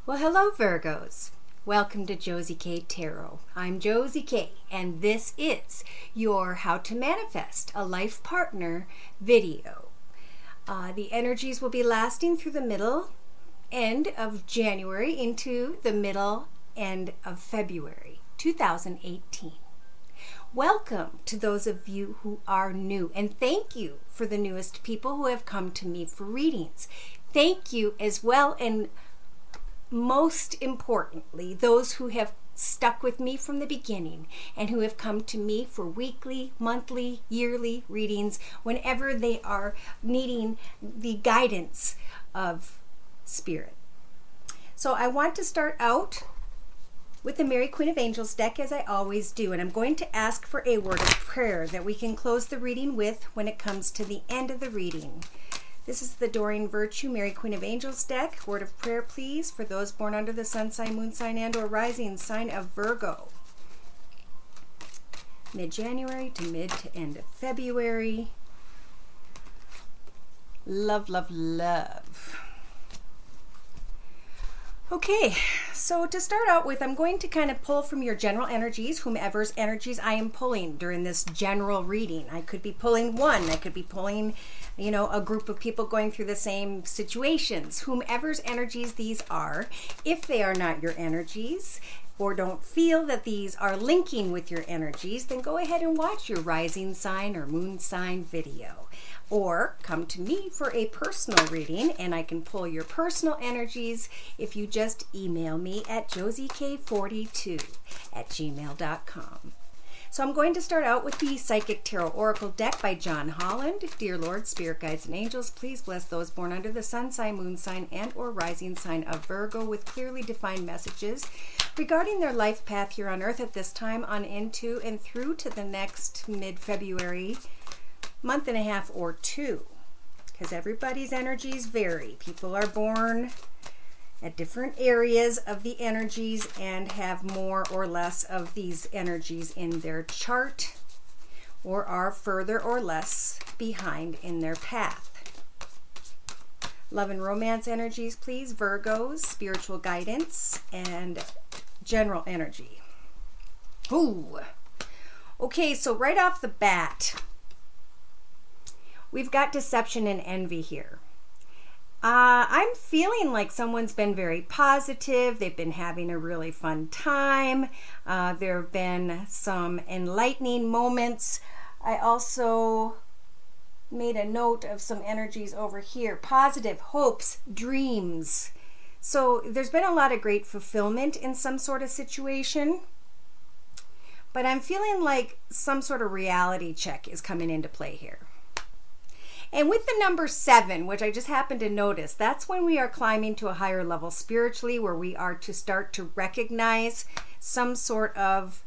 Well, hello Virgos. Welcome to Josie K Tarot. I'm Josie K, and this is your How to Manifest a Life Partner video. The energies will be lasting through the middle end of January into the middle end of February 2018. Welcome to those of you who are new, and thank you for the newest people who have come to me for readings. Thank you as well, and most importantly, those who have stuck with me from the beginning and who have come to me for weekly, monthly, yearly readings whenever they are needing the guidance of Spirit. So I want to start out with the Mary Queen of Angels deck, as I always do, and I'm going to ask for a word of prayer that we can close the reading with when it comes to the end of the reading. This is the Doreen Virtue Mary Queen of Angels deck. Word of prayer, please, for those born under the sun sign, moon sign, and or rising sign of Virgo. Mid-January to mid to end of February. Love, love, love. Okay, so to start out with, I'm going to kind of pull from your general energies, whomever's energies I am pulling during this general reading. I could be pulling one, I could be pulling, you know, a group of people going through the same situations. Whomever's energies these are, if they are not your energies, or don't feel that these are linking with your energies, then go ahead and watch your rising sign or moon sign video. Or come to me for a personal reading, and I can pull your personal energies if you just email me at josiek42@gmail.com. So I'm going to start out with the Psychic Tarot Oracle deck by John Holland. Dear Lord, Spirit Guides, and Angels, please bless those born under the sun sign, moon sign, and or rising sign of Virgo with clearly defined messages regarding their life path here on Earth at this time on into and through to the next mid-February month and a half or two, because everybody's energies vary. People are born at different areas of the energies and have more or less of these energies in their chart, or are further or less behind in their path. Love and romance energies, please, Virgos, spiritual guidance, and general energy. Ooh. Okay, so right off the bat, we've got deception and envy here. I'm feeling like someone's been very positive. They've been having a really fun time. There have been some enlightening moments. I also made a note of some energies over here. Positive, hopes, dreams. So there's been a lot of great fulfillment in some sort of situation. But I'm feeling like some sort of reality check is coming into play here. And with the number 7, which I just happened to notice, that's when we are climbing to a higher level spiritually, where we are to start to recognize some sort of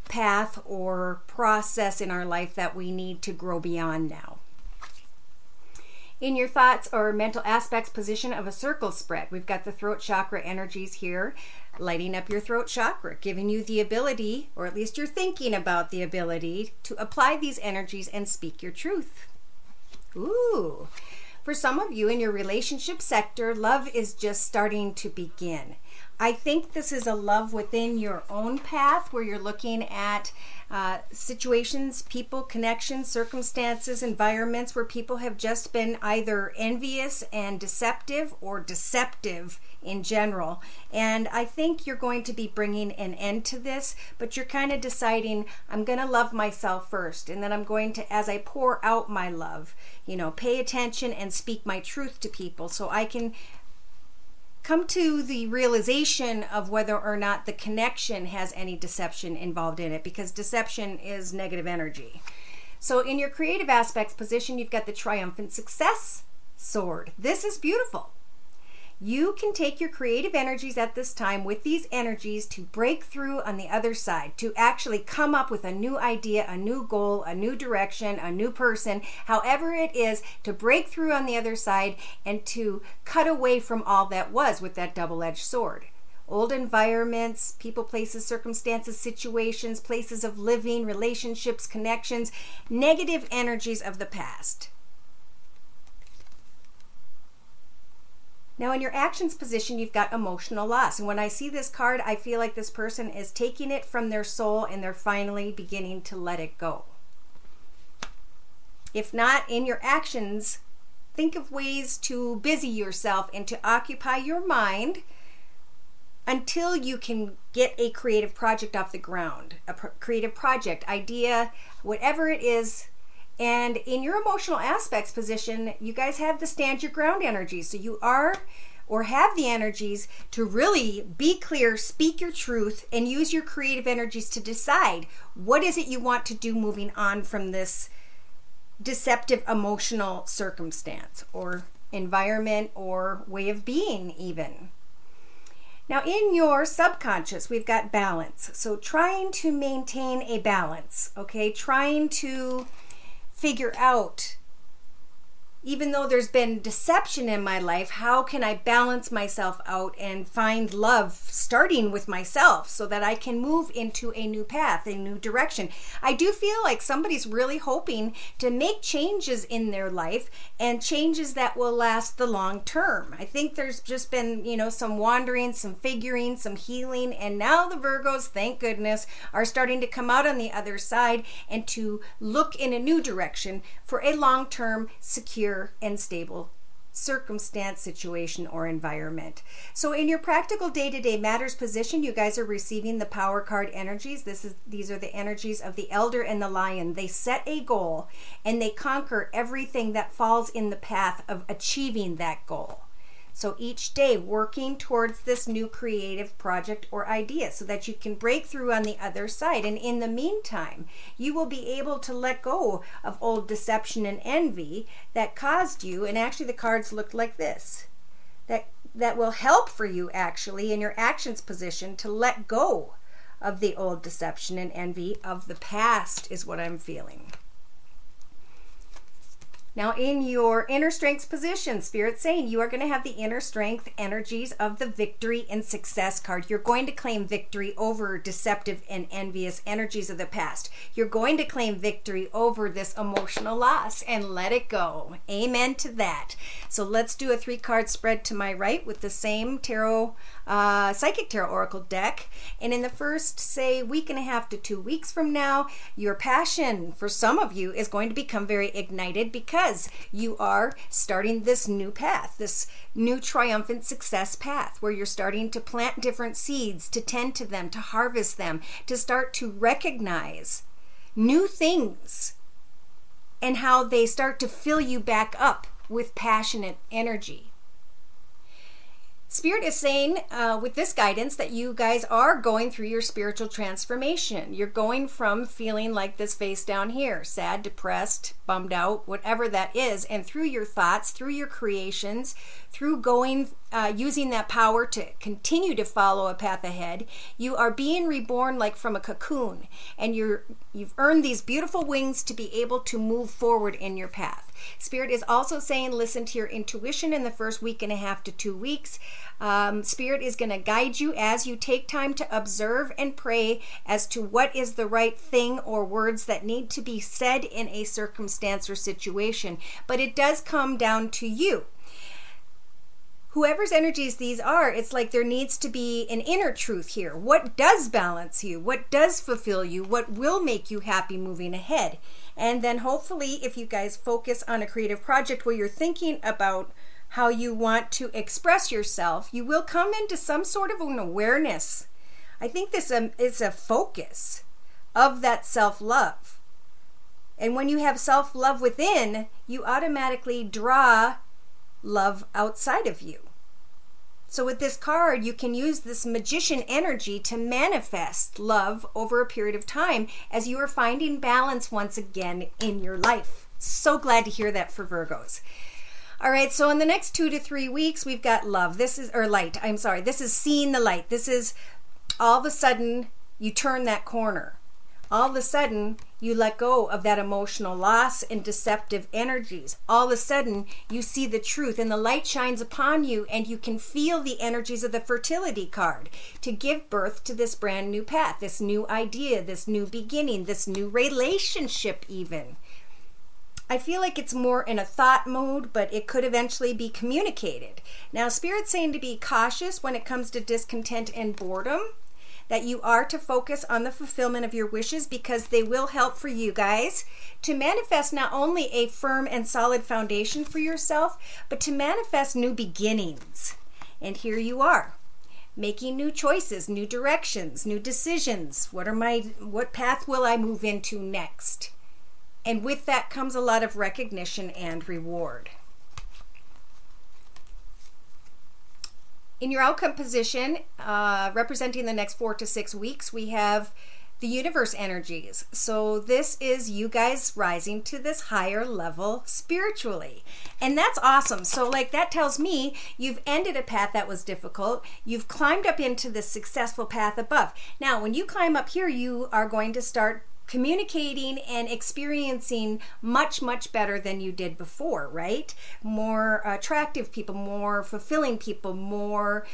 path or process in our life that we need to grow beyond now. In your thoughts or mental aspects position of a circle spread, we've got the throat chakra energies here, lighting up your throat chakra, giving you the ability, or at least you're thinking about the ability, to apply these energies and speak your truth. Ooh, for some of you in your relationship sector, love is just starting to begin. I think this is a love within your own path, where you're looking at situations, people, connections, circumstances, environments where people have just been either envious and deceptive, or deceptive in general. And I think you're going to be bringing an end to this, but you're kind of deciding, I'm going to love myself first, and then I'm going to, as I pour out my love, you know, pay attention and speak my truth to people, so I can come to the realization of whether or not the connection has any deception involved in it, because deception is negative energy. So in your creative aspects position, you've got the triumphant success sword. This is beautiful. You can take your creative energies at this time with these energies to break through on the other side, to actually come up with a new idea, a new goal, a new direction, a new person, however it is, to break through on the other side and to cut away from all that was with that double-edged sword. Old environments, people, places, circumstances, situations, places of living, relationships, connections, negative energies of the past. Now in your actions position, you've got emotional loss. And when I see this card, I feel like this person is taking it from their soul and they're finally beginning to let it go. If not, in your actions, think of ways to busy yourself and to occupy your mind until you can get a creative project off the ground, a creative project, idea, whatever it is. And in your emotional aspects position, you guys have the stand your ground energy. So you are or have the energies to really be clear, speak your truth, and use your creative energies to decide what is it you want to do moving on from this deceptive emotional circumstance or environment or way of being even. Now in your subconscious, we've got balance. So trying to maintain a balance, okay? Trying to figure out, even though there's been deception in my life, how can I balance myself out and find love starting with myself so that I can move into a new path, a new direction. I do feel like somebody's really hoping to make changes in their life and changes that will last the long term. I think there's just been, some wandering, some figuring, some healing, and now the Virgos, thank goodness, are starting to come out on the other side and to look in a new direction for a long-term, secure, and stable circumstance, situation, or environment. So in your practical day-to-day matters position, you guys are receiving the power card energies. These are the energies of the elder and the lion. They set a goal and they conquer everything that falls in the path of achieving that goal. So each day working towards this new creative project or idea so that you can break through on the other side. And in the meantime, you will be able to let go of old deception and envy that caused you, and actually the cards look like this, that will help for you actually in your actions position to let go of the old deception and envy of the past is what I'm feeling. Now in your inner strengths position, Spirit's saying you are going to have the inner strength energies of the victory and success card. You're going to claim victory over deceptive and envious energies of the past. You're going to claim victory over this emotional loss and let it go. Amen to that. So let's do a 3-card spread to my right with the same tarot, psychic tarot oracle deck. And in the first, say, week and a half to 2 weeks from now, your passion for some of you is going to become very ignited because you are starting this new path, this new triumphant success path where you're starting to plant different seeds, to tend to them, to harvest them, to start to recognize new things and how they start to fill you back up with passionate energy. Spirit is saying with this guidance that you guys are going through your spiritual transformation. You're going from feeling like this face down here, sad, depressed, bummed out, whatever that is, and through your thoughts, through your creations, through going, using that power to continue to follow a path ahead, you are being reborn like from a cocoon, and you've earned these beautiful wings to be able to move forward in your path. Spirit is also saying listen to your intuition in the first week and a half to 2 weeks. Spirit is going to guide you as you take time to observe and pray as to what is the right thing or words that need to be said in a circumstance or situation. But it does come down to you. Whoever's energies these are, it's like there needs to be an inner truth here. What does balance you? What does fulfill you? What will make you happy moving ahead? And then hopefully if you guys focus on a creative project where you're thinking about how you want to express yourself, you will come into some sort of an awareness. I think this is a focus of that self-love. And when you have self-love within, you automatically draw love outside of you. So with this card, you can use this magician energy to manifest love over a period of time as you are finding balance once again in your life. So glad to hear that for Virgos. All right, so in the next 2 to 3 weeks, we've got love. This is seeing the light. This is all of a sudden you turn that corner. All of a sudden, you let go of that emotional loss and deceptive energies. All of a sudden, you see the truth and the light shines upon you and you can feel the energies of the fertility card to give birth to this brand new path, this new idea, this new beginning, this new relationship even. I feel like it's more in a thought mode, but it could eventually be communicated. Now, Spirit's saying to be cautious when it comes to discontent and boredom, that you are to focus on the fulfillment of your wishes because they will help for you guys to manifest not only a firm and solid foundation for yourself, but to manifest new beginnings. And here you are, making new choices, new directions, new decisions. What path will I move into next? And with that comes a lot of recognition and reward. In your outcome position, representing the next 4 to 6 weeks, we have the universe energies. So this is you guys rising to this higher level spiritually. And that's awesome. So like that tells me you've ended a path that was difficult. You've climbed up into the successful path above. Now, when you climb up here, you are going to start communicating and experiencing much, much better than you did before, right? More attractive people, more fulfilling people, more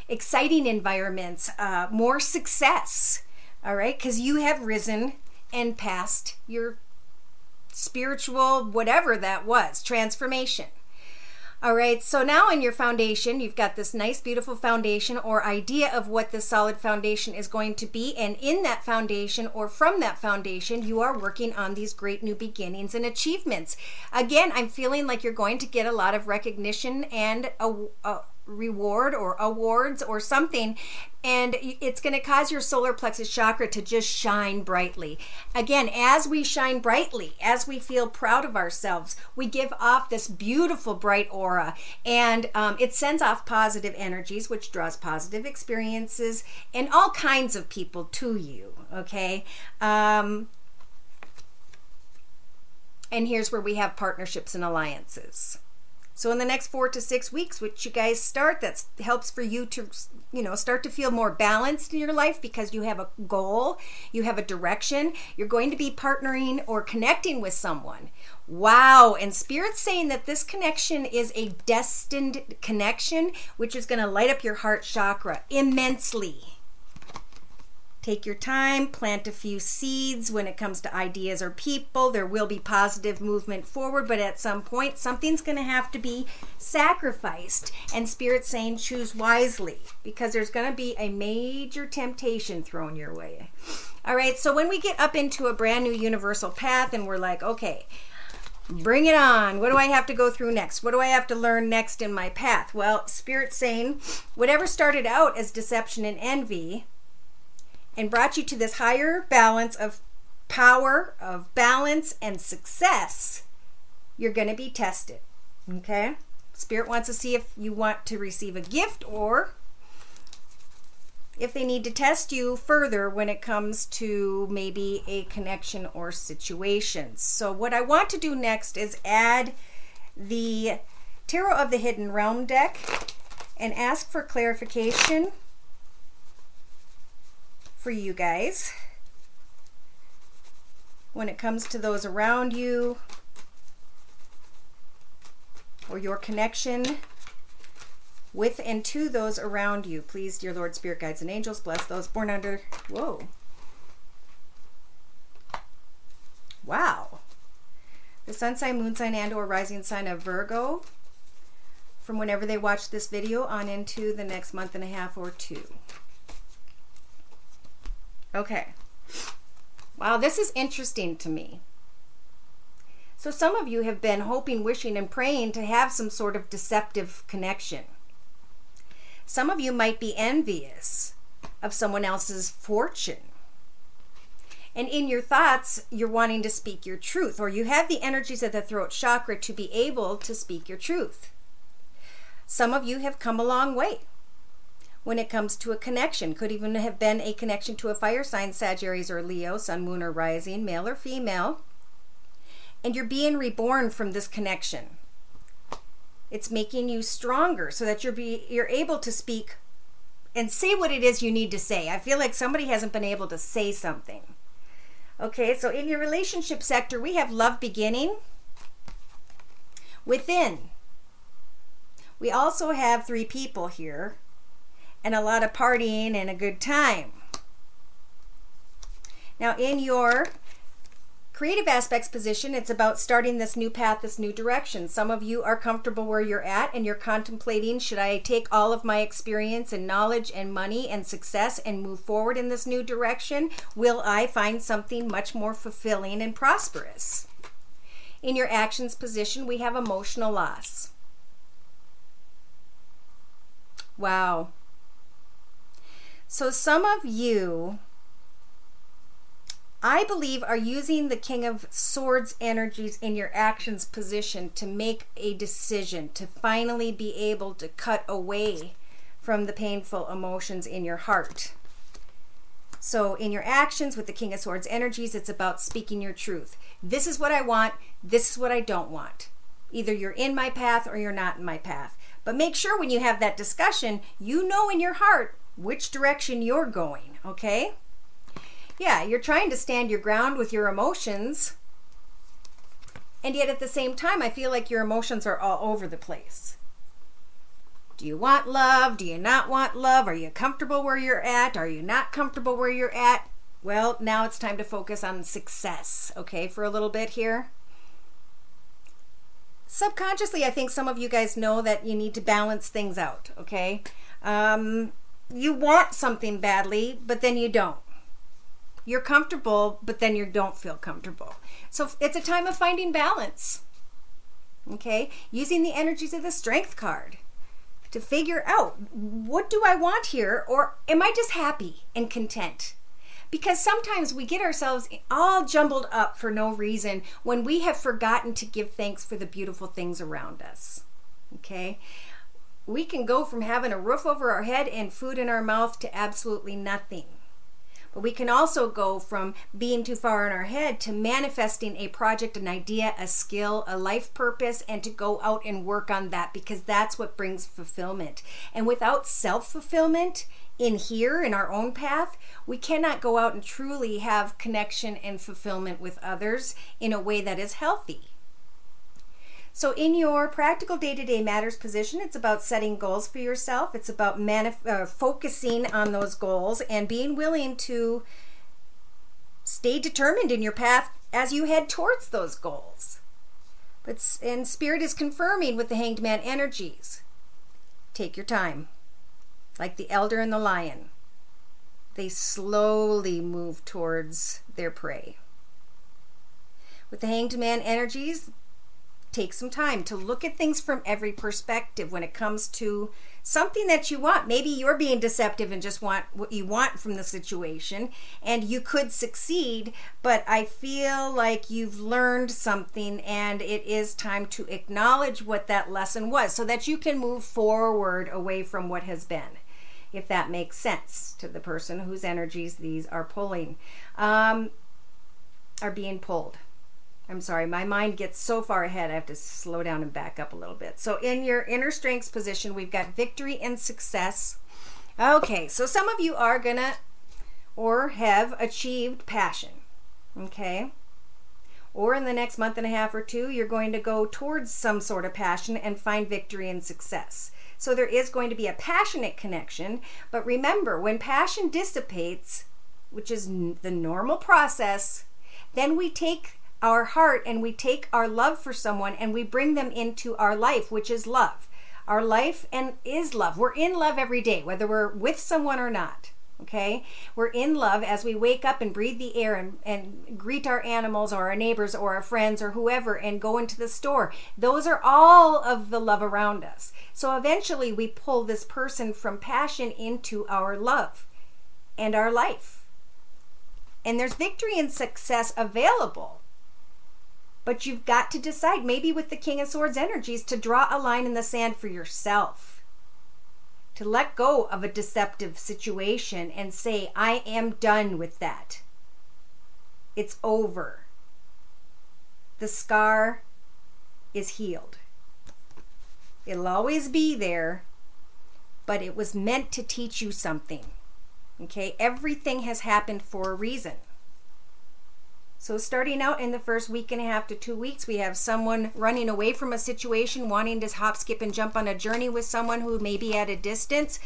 exciting environments, more success, all right? Because you have risen and passed your spiritual, whatever that was, transformation. All right, so now in your foundation, you've got this nice, beautiful foundation or idea of what the solid foundation is going to be. And in that foundation or from that foundation, you are working on these great new beginnings and achievements. Again, I'm feeling like you're going to get a lot of recognition and a reward or awards or something, and it's going to cause your solar plexus chakra to just shine brightly. Again, as we shine brightly, as we feel proud of ourselves, we give off this beautiful bright aura, and it sends off positive energies, which draws positive experiences and all kinds of people to you, okay? And here's where we have partnerships and alliances. So in the next 4 to 6 weeks, which you guys start, that helps for you to, start to feel more balanced in your life because you have a goal, you have a direction. You're going to be partnering or connecting with someone. Wow. And Spirit's saying that this connection is a destined connection, which is going to light up your heart chakra immensely. Take your time, plant a few seeds when it comes to ideas or people. There will be positive movement forward, but at some point, something's going to have to be sacrificed. And Spirit's saying choose wisely because there's going to be a major temptation thrown your way. All right, so when we get up into a brand new universal path and we're like, okay, bring it on. What do I have to go through next? What do I have to learn next in my path? Well, Spirit's saying whatever started out as deception and envy and brought you to this higher balance of power, of balance, and success, you're going to be tested, okay? Spirit wants to see if you want to receive a gift or if they need to test you further when it comes to maybe a connection or situation. So what I want to do next is add the Tarot of the Hidden Realm deck and ask for clarification for you guys when it comes to those around you or your connection with and to those around you. Please, dear Lord, Spirit, guides, and angels, bless those born under, wow, the sun sign, moon sign, and or rising sign of Virgo from whenever they watch this video on into the next month and a half or 2. Okay. Wow, this is interesting to me. So some of you have been hoping, wishing, and praying to have some sort of deceptive connection. Some of you might be envious of someone else's fortune. And in your thoughts, you're wanting to speak your truth, or you have the energies of the throat chakra to be able to speak your truth. Some of you have come a long way when it comes to a connection. Could even have been a connection to a fire sign, Sagittarius or Leo, sun, moon, or rising, male or female. And you're being reborn from this connection. It's making you stronger so that you're able to speak and say what it is you need to say. I feel like somebody hasn't been able to say something. Okay, so in your relationship sector, we have love beginning. Within, we also have 3 people here. And a lot of partying and a good time. Now in your creative aspects position, it's about starting this new path, this new direction. Some of you are comfortable where you're at and you're contemplating, should I take all of my experience and knowledge and money and success and move forward in this new direction? Will I find something much more fulfilling and prosperous? In your actions position, we have emotional loss. Wow. So some of you, I believe, are using the King of Swords energies in your actions position to make a decision, to finally be able to cut away from the painful emotions in your heart. So in your actions with the King of Swords energies, it's about speaking your truth. This is what I want. This is what I don't want. Either you're in my path or you're not in my path. But make sure when you have that discussion, you know in your heart which direction you're going, okay? Yeah, you're trying to stand your ground with your emotions, and yet at the same time, I feel like your emotions are all over the place. Do you want love? Do you not want love? Are you comfortable where you're at? Are you not comfortable where you're at? Well, now it's time to focus on success, okay, for a little bit here. Subconsciously, I think some of you guys know that you need to balance things out, okay? You want something badly, but then you don't. You're comfortable, but then you don't feel comfortable. So it's a time of finding balance, okay? Using the energies of the Strength card to figure out, what do I want here, or am I just happy and content? Because sometimes we get ourselves all jumbled up for no reason when we have forgotten to give thanks for the beautiful things around us, okay? We can go from having a roof over our head and food in our mouth to absolutely nothing. But we can also go from being too far in our head to manifesting a project, an idea, a skill, a life purpose, and to go out and work on that, because that's what brings fulfillment. And without self-fulfillment in here, in our own path, we cannot go out and truly have connection and fulfillment with others in a way that is healthy. So in your practical day-to-day matters position, it's about setting goals for yourself. It's about focusing on those goals and being willing to stay determined in your path as you head towards those goals. And Spirit is confirming with the Hanged Man energies. Take your time. Like the elder and the lion, they slowly move towards their prey. With the Hanged Man energies, take some time to look at things from every perspective when it comes to something that you want. Maybe you're being deceptive and just want what you want from the situation, and you could succeed, but I feel like you've learned something and it is time to acknowledge what that lesson was so that you can move forward away from what has been, if that makes sense to the person whose energies these are pulling, are being pulled. I'm sorry, my mind gets so far ahead, I have to slow down and back up a little bit. So in your inner strengths position, we've got victory and success. Okay, so some of you are gonna or have achieved passion, okay? Or in the next month and a half or two, you're going to go towards some sort of passion and find victory and success. So there is going to be a passionate connection, but remember, when passion dissipates, which is the normal process, then we take our heart and we take our love for someone and we bring them into our life, which is love. Our life and is love. We're in love every day, whether we're with someone or not. Okay, we're in love as we wake up and breathe the air and greet our animals or our neighbors or our friends or whoever and go into the store. Those are all of the love around us. So eventually we pull this person from passion into our love and our life. And there's victory and success available. But you've got to decide, maybe with the King of Swords energies, to draw a line in the sand for yourself. To let go of a deceptive situation and say, I am done with that. It's over. The scar is healed. It'll always be there, but it was meant to teach you something. Okay? Everything has happened for a reason. So starting out in the first week and a half to 2 weeks, we have someone running away from a situation, wanting to hop, skip, and jump on a journey with someone who may be at a distance.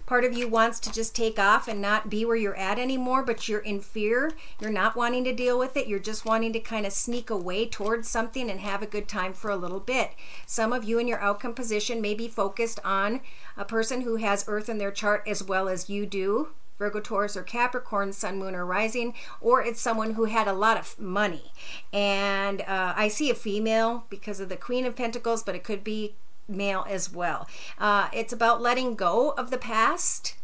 Part of you wants to just take off and not be where you're at anymore, but you're in fear. You're not wanting to deal with it. You're just wanting to kind of sneak away towards something and have a good time for a little bit. Some of you in your outcome position may be focused on a person who has Earth in their chart as well as you do. Virgo, Taurus, or Capricorn, Sun, Moon, or Rising, or it's someone who had a lot of money. And I see a female because of the Queen of Pentacles, but it could be male as well. It's about letting go of the past.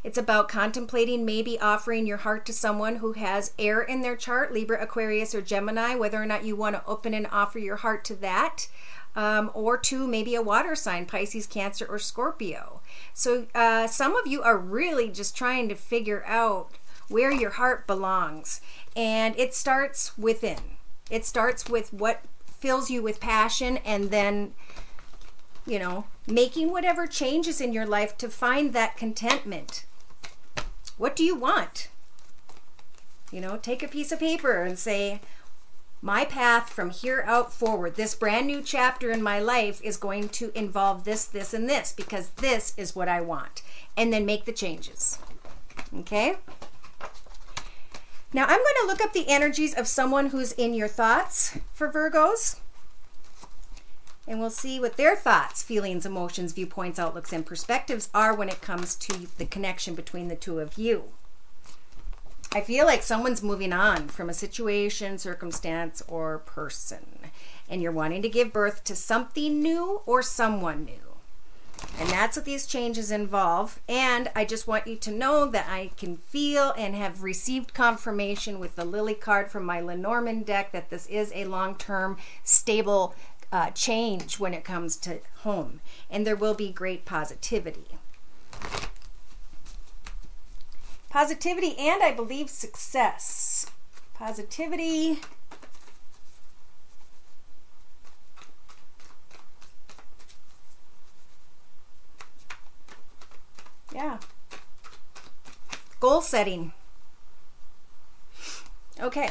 It's about contemplating maybe offering your heart to someone who has air in their chart, Libra, Aquarius, or Gemini, whether or not you want to open and offer your heart to that. Or to maybe a water sign, Pisces, Cancer, or Scorpio. So some of you are really just trying to figure out where your heart belongs. And it starts within. It starts with what fills you with passion, and then, you know, making whatever changes in your life to find that contentment. What do you want? You know, take a piece of paper and say, my path from here out forward, this brand new chapter in my life is going to involve this, this, and this, because this is what I want. And then make the changes. Okay? Now I'm going to look up the energies of someone who's in your thoughts for Virgos. And we'll see what their thoughts, feelings, emotions, viewpoints, outlooks, and perspectives are when it comes to the connection between the two of you. I feel like someone's moving on from a situation, circumstance, or person. And you're wanting to give birth to something new or someone new. And that's what these changes involve. And I just want you to know that I can feel and have received confirmation with the Lily card from my Lenormand deck that this is a long-term, stable change when it comes to home. And there will be great positivity. Positivity and, I believe, success. Positivity. Yeah. Goal setting. Okay.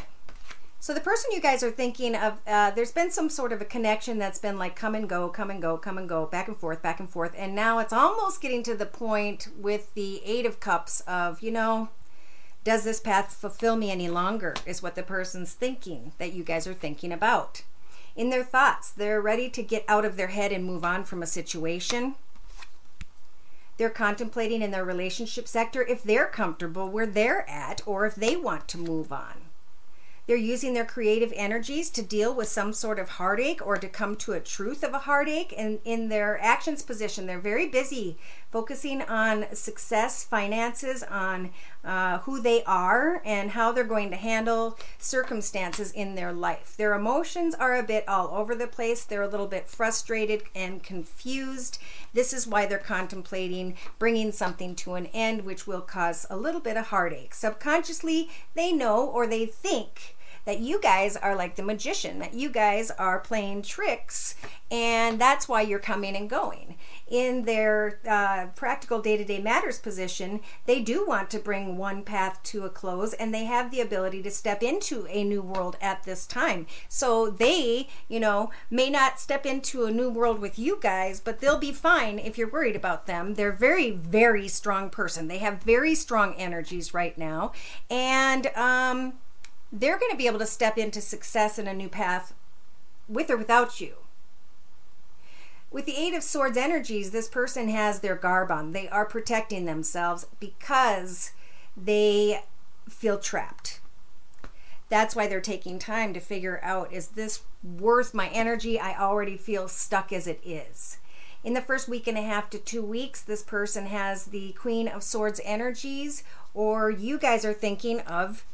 So the person you guys are thinking of, there's been some sort of a connection that's been like come and go, come and go, come and go, back and forth, back and forth. And now it's almost getting to the point with the Eight of Cups of, you know, does this path fulfill me any longer, is what the person's thinking, that you guys are thinking about. In their thoughts, they're ready to get out of their head and move on from a situation. They're contemplating in their relationship sector if they're comfortable where they're at or if they want to move on. They're using their creative energies to deal with some sort of heartache or to come to a truth of a heartache. And in their actions position, they're very busy focusing on success, finances, on who they are and how they're going to handle circumstances in their life. Their emotions are a bit all over the place. They're a little bit frustrated and confused. This is why they're contemplating bringing something to an end, which will cause a little bit of heartache. Subconsciously, they know or they think that you guys are like the magician, that you guys are playing tricks, and that's why you're coming and going. In their practical day-to-day matters position, they do want to bring one path to a close, and they have the ability to step into a new world at this time. So they, you know, may not step into a new world with you guys, but they'll be fine if you're worried about them. They're very, very strong person. They have very strong energies right now, and they're going to be able to step into success in a new path with or without you. With the Eight of Swords energies, this person has their garb on. They are protecting themselves because they feel trapped. That's why they're taking time to figure out, is this worth my energy? I already feel stuck as it is. In the first week and a half to 2 weeks, this person has the Queen of Swords energies, or you guys are thinking of,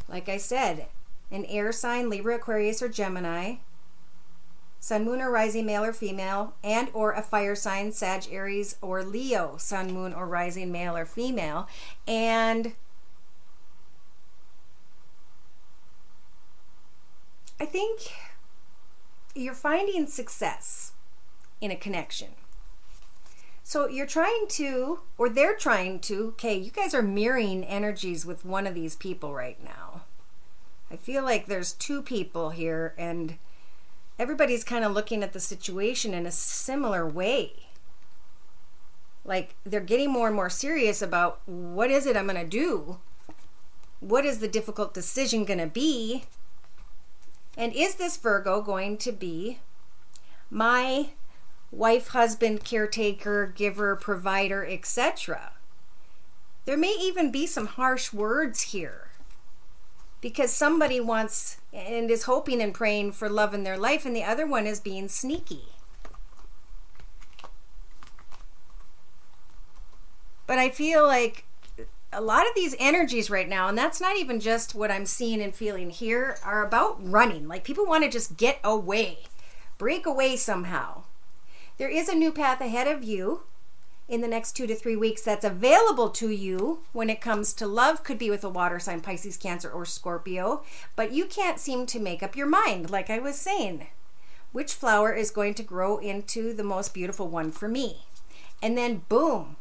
like I said, an air sign, Libra, Aquarius, or Gemini, Sun, Moon, or Rising, male or female, and or a fire sign, Sag, Aries, or Leo, Sun, Moon, or Rising, male or female. And I think you're finding success in a connection. So you're trying to, or they're trying to, okay, you guys are mirroring energies with one of these people right now. I feel like there's two people here, and everybody's kind of looking at the situation in a similar way. Like they're getting more and more serious about what is it I'm going to do? What is the difficult decision going to be? And is this Virgo going to be my wife, husband, caretaker, giver, provider, etc.? There may even be some harsh words here because somebody wants and is hoping and praying for love in their life, and the other one is being sneaky. But I feel like a lot of these energies right now, and that's not even just what I'm seeing and feeling here, are about running. Like people want to just get away, break away somehow. There is a new path ahead of you in the next 2 to 3 weeks that's available to you when it comes to love. Could be with a water sign, Pisces, Cancer, or Scorpio. But you can't seem to make up your mind, like I was saying. Which flower is going to grow into the most beautiful one for me? And then boom,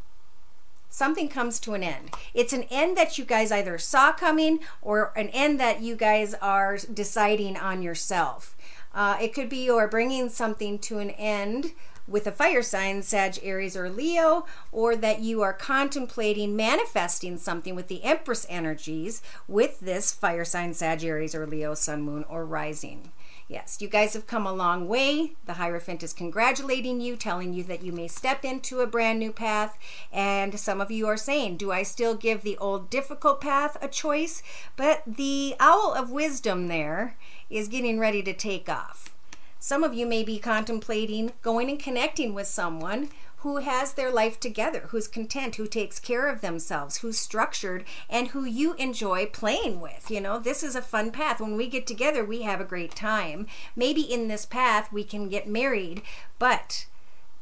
something comes to an end. It's an end that you guys either saw coming or an end that you guys are deciding on yourself. It could be you're bringing something to an end with a fire sign, Sag, Aries, or Leo, or that you are contemplating manifesting something with the Empress energies with this fire sign, Sag, Aries, or Leo, Sun, Moon, or Rising. Yes, you guys have come a long way. The Hierophant is congratulating you, telling you that you may step into a brand new path. And some of you are saying, do I still give the old difficult path a choice? But the Owl of Wisdom there is getting ready to take off. Some of you may be contemplating going and connecting with someone who has their life together, who's content, who takes care of themselves, who's structured, and who you enjoy playing with. You know, this is a fun path. When we get together, we have a great time. Maybe in this path we can get married, but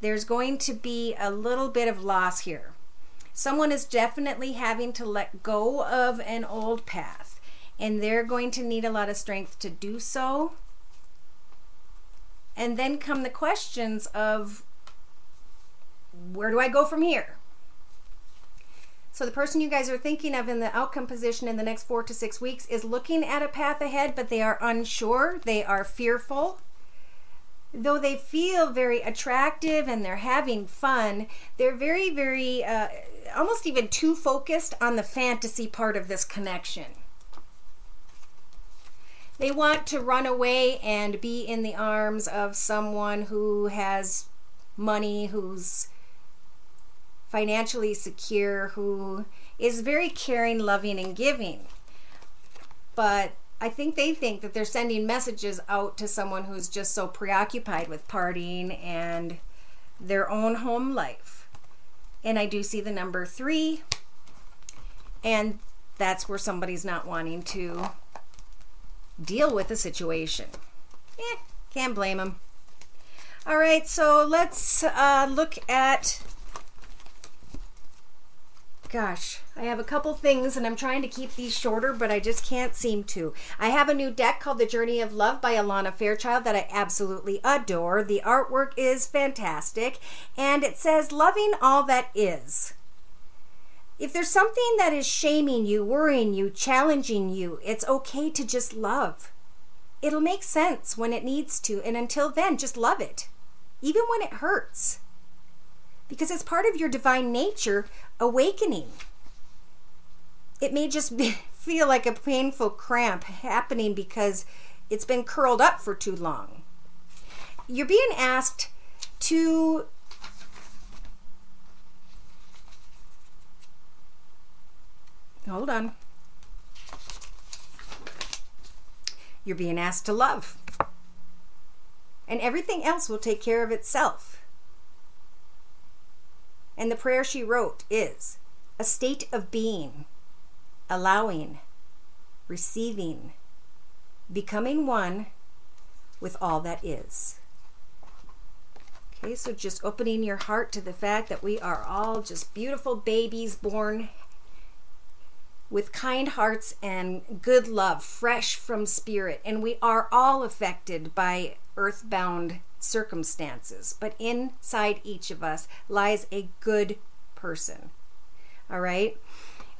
there's going to be a little bit of loss here. Someone is definitely having to let go of an old path, and they're going to need a lot of strength to do so. And then come the questions of, where do I go from here? So the person you guys are thinking of in the outcome position in the next 4 to 6 weeks is looking at a path ahead, but they are unsure. They are fearful. Though they feel very attractive and they're having fun, they're very, very, almost even too focused on the fantasy part of this connection. They want to run away and be in the arms of someone who has money, who's financially secure, who is very caring, loving, and giving. But I think they think that they're sending messages out to someone who's just so preoccupied with partying and their own home life. And I do see the number 3, and that's where somebody's not wanting to deal with the situation. Can't blame them. All right, so let's look at, gosh, I have a couple things and I'm trying to keep these shorter, but I just can't seem to. I have a new deck called The Journey of Love by Alana Fairchild that I absolutely adore. The artwork is fantastic, and it says, loving all that is. If there's something that is shaming you, worrying you, challenging you, it's okay to just love. It'll make sense when it needs to, and until then, just love it, even when it hurts, because it's part of your divine nature awakening. It may just feel like a painful cramp happening because it's been curled up for too long. You're being asked to hold on. You're being asked to love. And everything else will take care of itself. And the prayer she wrote is a state of being, allowing, receiving, becoming one with all that is. Okay, so just opening your heart to the fact that we are all just beautiful babies born with kind hearts and good love, fresh from spirit. And we are all affected by earthbound circumstances. But inside each of us lies a good person. All right?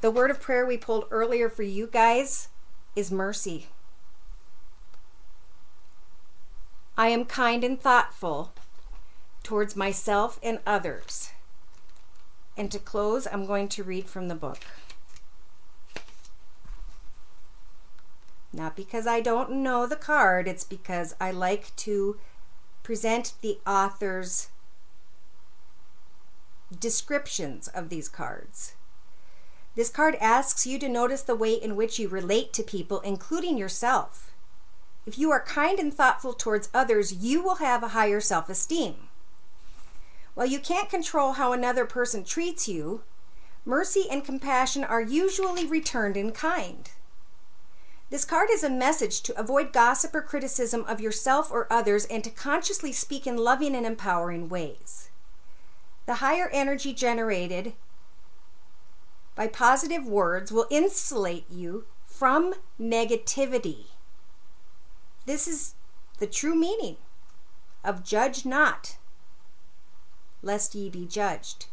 The word of prayer we pulled earlier for you guys is mercy. I am kind and thoughtful towards myself and others. And to close, I'm going to read from the book. Not because I don't know the card, it's because I like to present the author's descriptions of these cards. This card asks you to notice the way in which you relate to people, including yourself. If you are kind and thoughtful towards others, you will have a higher self-esteem. While you can't control how another person treats you, mercy and compassion are usually returned in kind. This card is a message to avoid gossip or criticism of yourself or others and to consciously speak in loving and empowering ways. The higher energy generated by positive words will insulate you from negativity. This is the true meaning of judge not, lest ye be judged.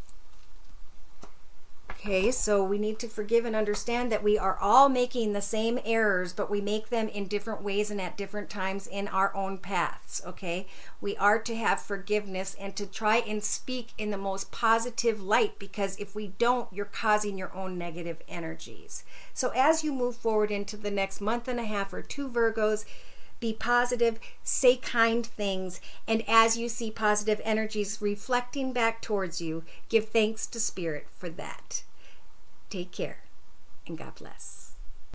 Okay, so we need to forgive and understand that we are all making the same errors, but we make them in different ways and at different times in our own paths, okay? We are to have forgiveness and to try and speak in the most positive light, because if we don't, you're causing your own negative energies. So as you move forward into the next month and a half or two, Virgos, be positive, say kind things, and as you see positive energies reflecting back towards you, give thanks to Spirit for that. Take care, and God bless.